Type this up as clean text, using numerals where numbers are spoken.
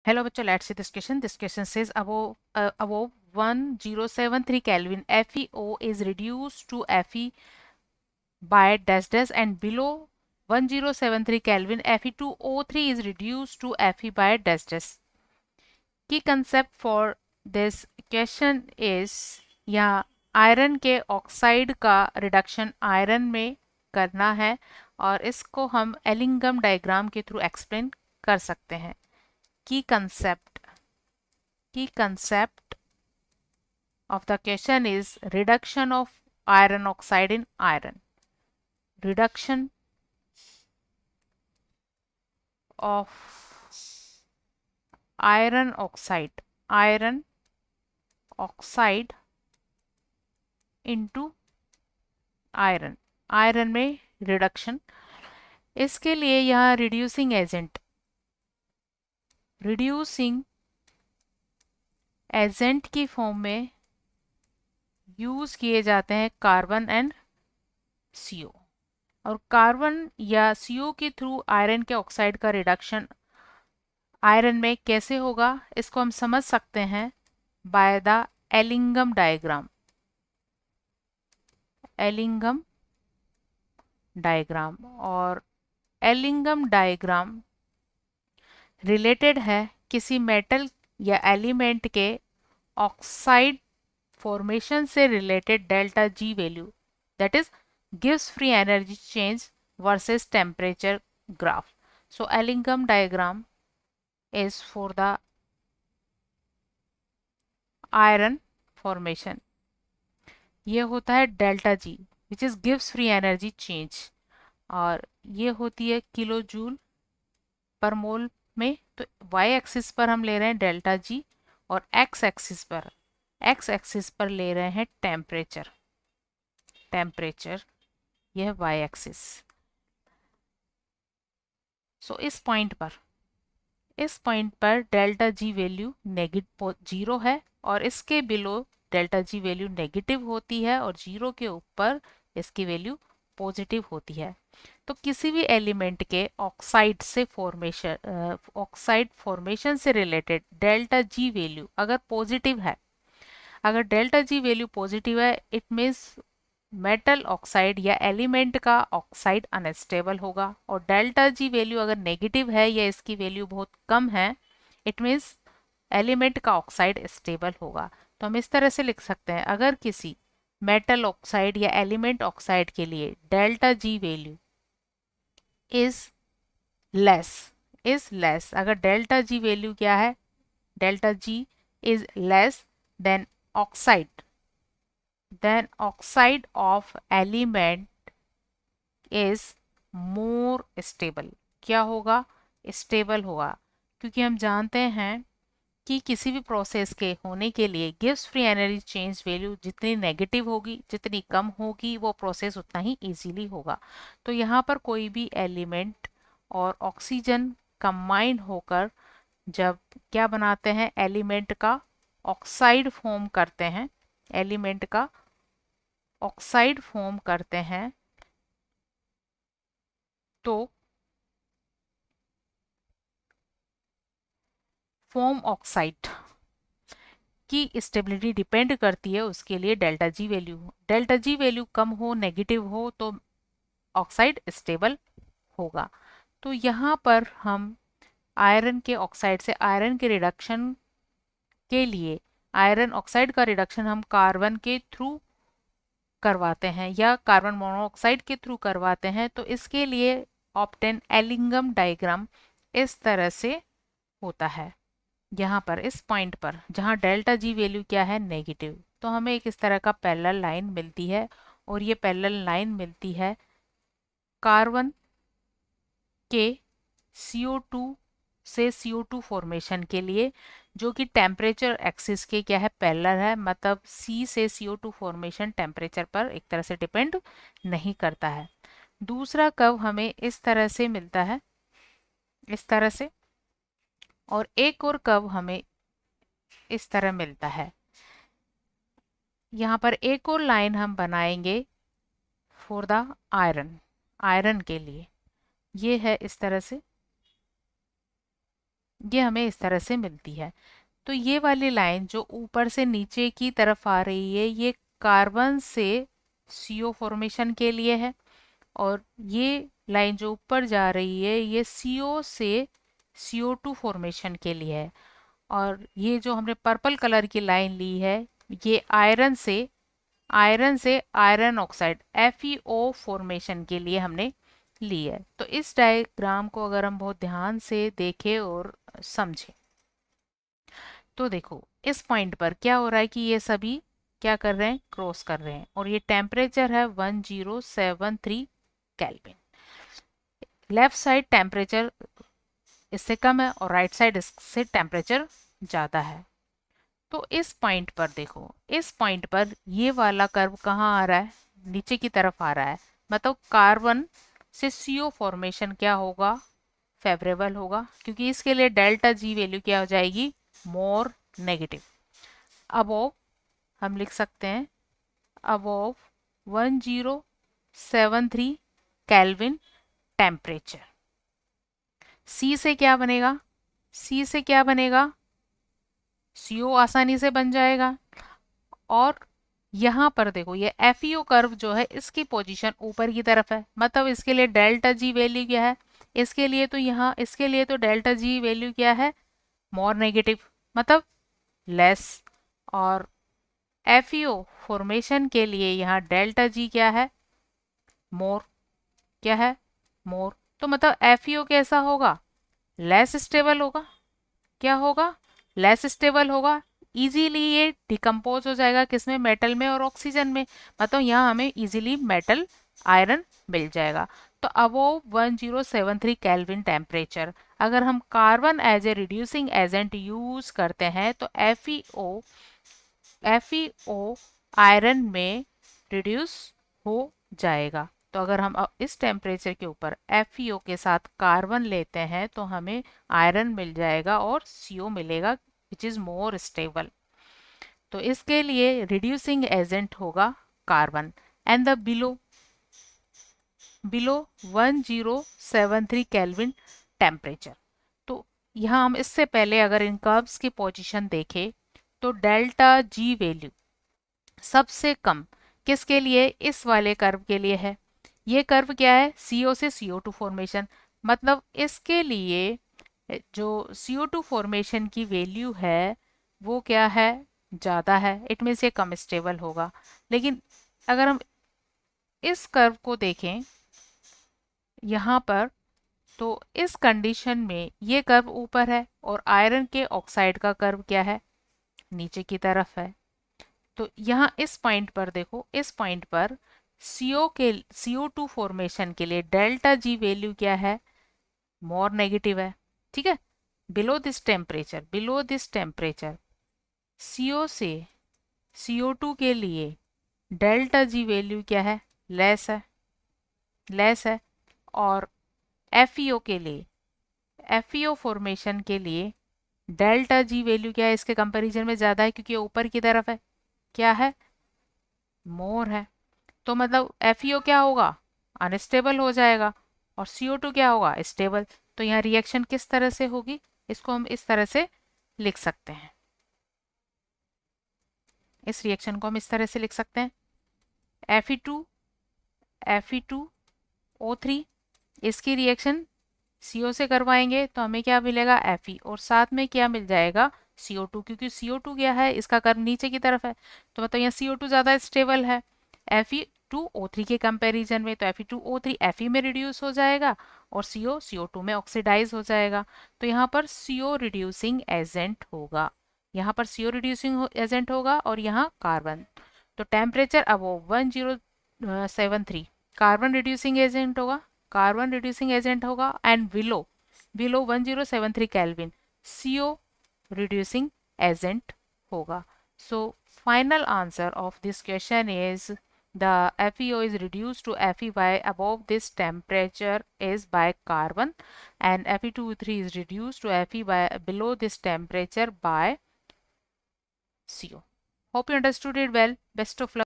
Hello बच्चों, let's see this question. This question says above 1073 Kelvin FeO is reduced to Fe by dash dash, and below 1073 Kelvin Fe2O3 is reduced to Fe by dash dash. Key concept for this question is यहाँ iron के oxide का reduction iron में करना है और इसको हम Ellingham diagram के थ्रू एक्सप्लेन कर सकते हैं. Key concept of the question is reduction of iron oxide in iron. Reduction of iron oxide into iron में रिडक्शन. इसके लिए यहाँ रिड्यूसिंग एजेंट की फॉर्म में यूज किए जाते हैं कार्बन एंड CO. और कार्बन या CO के थ्रू आयरन के ऑक्साइड का रिडक्शन आयरन में कैसे होगा इसको हम समझ सकते हैं बाय द एलिंगम डायग्राम. और एलिंगम डायग्राम रिलेटेड है किसी मेटल या एलिमेंट के ऑक्साइड फॉर्मेशन से related delta G value, that is gives free energy change versus temperature graph. So Ellingham diagram is for the iron formation. ये होता है delta G which is gives free energy change, और ये होती है kilo joule पर मोल में. तो y एक्सिस पर हम ले रहे हैं डेल्टा G और x एक्सिस पर ले रहे हैं टेम्परेचर. यह है y एक्सिस. सो इस पॉइंट पर डेल्टा G वैल्यू नेगेटिव 0 है और इसके below delta G value negative होती है और 0 के ऊपर इसकी वैल्यू पॉजिटिव होती है. तो किसी भी एलिमेंट के ऑक्साइड फॉर्मेशन से रिलेटेड डेल्टा G वैल्यू अगर पॉजिटिव है, अगर डेल्टा G वैल्यू पॉजिटिव है, इट मीन्स मेटल ऑक्साइड या एलिमेंट का ऑक्साइड अनस्टेबल होगा. और डेल्टा G वैल्यू अगर नेगेटिव है या इसकी वैल्यू बहुत कम है, इट मीन्स एलिमेंट का ऑक्साइड स्टेबल होगा. तो हम इस तरह से लिख सकते हैं, अगर किसी मेटल ऑक्साइड या एलिमेंट ऑक्साइड के लिए delta G value is less, अगर डेल्टा G वैल्यू क्या है, delta G is less than oxide of element is more stable. क्या होगा, स्टेबल होगा. क्योंकि हम जानते हैं कि किसी भी प्रोसेस के होने के लिए gives free energy change value जितनी नेगेटिव होगी, जितनी कम होगी, वो प्रोसेस उतना ही इजीली होगा. तो यहाँ पर कोई भी एलिमेंट और ऑक्सीजन कंबाइन होकर जब क्या बनाते हैं, एलिमेंट का ऑक्साइड फॉर्म करते हैं, तो फॉर्म ऑक्साइड की स्टेबिलिटी डिपेंड करती है उसके लिए डेल्टा G वैल्यू कम हो, नेगेटिव हो, तो ऑक्साइड स्टेबल होगा. तो यहाँ पर हम आयरन के ऑक्साइड से आयरन के रिडक्शन के लिए आयरन ऑक्साइड का रिडक्शन हम कार्बन के थ्रू करवाते हैं या कार्बन मोनोऑक्साइड के थ्रू करवाते हैं. तो इसके लिए ऑप्टेन एलिंगम डायग्राम इस तरह से होता है. यहाँ पर इस पॉइंट पर जहाँ डेल्टा G वैल्यू क्या है, नेगेटिव, तो हमें एक इस तरह का पैरेलल लाइन मिलती है. और ये पैरेलल लाइन मिलती है कार्बन के CO2 से CO2 फॉर्मेशन के लिए, जो कि टेम्परेचर एक्सिस के क्या है, पैरेलल है. मतलब C से CO2 फॉर्मेशन टेम्परेचर पर एक तरह से डिपेंड नहीं करता है. दूसरा कर्व हमें इस तरह से मिलता है, इस तरह से, और एक और कर्व हमें इस तरह मिलता है. यहाँ पर एक और लाइन हम बनाएंगे फॉर द आयरन के लिए. ये है इस तरह से, ये हमें इस तरह से मिलती है। तो ये वाली लाइन जो ऊपर से नीचे की तरफ आ रही है ये कार्बन से CO फॉर्मेशन के लिए है, और ये लाइन जो ऊपर जा रही है ये CO से CO2 फॉर्मेशन के लिए है। और ये जो हमने पर्पल कलर की लाइन ली है ये आयरन से आयरन ऑक्साइड FeO फॉर्मेशन के लिए हमने ली है। तो इस डायग्राम को अगर हम बहुत ध्यान से देखें और समझें तो देखो इस पॉइंट पर क्या हो रहा है कि ये सभी क्या कर रहे हैं, क्रॉस कर रहे हैं, और ये टेम्परेचर है 1073 केल्विन। लेफ्ट साइड टेम्परेचर इससे कम है और राइट साइड इससे टेम्परेचर ज़्यादा है। तो इस पॉइंट पर देखो, इस पॉइंट पर ये वाला कर्व कहाँ आ रहा है, नीचे की तरफ आ रहा है, मतलब कार्बन से CO फॉर्मेशन क्या होगा, फेवरेबल होगा, क्योंकि इसके लिए डेल्टा जी वैल्यू क्या हो जाएगी, मोर नेगेटिव। अबोव हम लिख सकते हैं अबोव 1073 केल्विन टेम्परेचर। सी से क्या बनेगा, सी से क्या बनेगा, CO आसानी से बन जाएगा। और यहाँ पर देखो ये FeO कर्व जो है इसकी पोजीशन ऊपर की तरफ है, मतलब इसके लिए डेल्टा जी वैल्यू क्या है, इसके लिए तो यहाँ इसके लिए तो डेल्टा जी वैल्यू क्या है, मोर नेगेटिव, मतलब लेस। और FeO फॉर्मेशन के लिए यहाँ डेल्टा जी क्या है, मोर, क्या है, मोर। तो मतलब FeO कैसा होगा, लेस स्टेबल होगा, क्या होगा, लेस स्टेबल होगा। इजीली ये डिकम्पोज हो जाएगा किसमें, मेटल में और ऑक्सीजन में, मतलब यहाँ हमें इजीली मेटल आयरन मिल जाएगा। तो अबोव 1073 केल्विन टेम्परेचर अगर हम carbon as a reducing agent use करते हैं तो FeO आयरन में रिड्यूस हो जाएगा। तो अगर हम इस टेम्परेचर के ऊपर FeO के साथ कार्बन लेते हैं तो हमें आयरन मिल जाएगा और CO मिलेगा विच इज मोर स्टेबल। तो इसके लिए रिड्यूसिंग एजेंट होगा carbon. And the below 1073 kelvin temperature. तो यहाँ हम इससे पहले अगर इन कर्व्स की पोजीशन देखें तो डेल्टा जी वैल्यू सबसे कम किसके लिए, इस वाले कर्व के लिए है। ये कर्व क्या है, CO से CO2 फॉर्मेशन, मतलब इसके लिए जो CO2 फॉर्मेशन की वैल्यू है वो क्या है, ज़्यादा है, इट मीन्स ये कम स्टेबल होगा। लेकिन अगर हम इस कर्व को देखें यहाँ पर तो इस कंडीशन में ये कर्व ऊपर है और आयरन के ऑक्साइड का कर्व क्या है, नीचे की तरफ है। तो यहाँ इस पॉइंट पर देखो, इस पॉइंट पर CO2 फॉर्मेशन के लिए डेल्टा जी वैल्यू क्या है, मोर नेगेटिव है, ठीक है। बिलो दिस टेम्परेचर CO से CO2 के लिए डेल्टा जी वैल्यू क्या है, लेस है। और FeO के लिए, FeO फॉर्मेशन के लिए डेल्टा जी वैल्यू क्या है, इसके कंपैरिजन में ज़्यादा है क्योंकि ये ऊपर की तरफ है, क्या है, मोर है। तो मतलब FeO क्या होगा, अनस्टेबल हो जाएगा, और CO2 क्या होगा, स्टेबल। तो यहाँ रिएक्शन किस तरह से होगी, इसको हम इस तरह से लिख सकते हैं, इस रिएक्शन को हम इस तरह से लिख सकते हैं Fe2O3, इसकी रिएक्शन CO से करवाएंगे तो हमें क्या मिलेगा, Fe, और साथ में क्या मिल जाएगा, CO2, क्योंकि CO2 क्या है, इसका कर्व नीचे की तरफ है, तो मतलब यहाँ CO2 ज़्यादा स्टेबल है Fe2O3 के कंपैरिजन में। तो Fe2O3 Fe में रिड्यूस हो जाएगा और CO2 में ऑक्सीडाइज हो जाएगा। तो यहाँ पर CO रिड्यूसिंग एजेंट होगा, यहाँ पर CO रिड्यूसिंग एजेंट होगा और यहाँ कार्बन। तो temperature above 1073 carbon reducing agent होगा, and below 1073 kelvin CO reducing agent होगा। So final answer of this question is the FeO is reduced to Fe by above this temperature is by carbon, and Fe2O3 is reduced to Fe by below this temperature by CO. Hope you understood it well. Best of luck.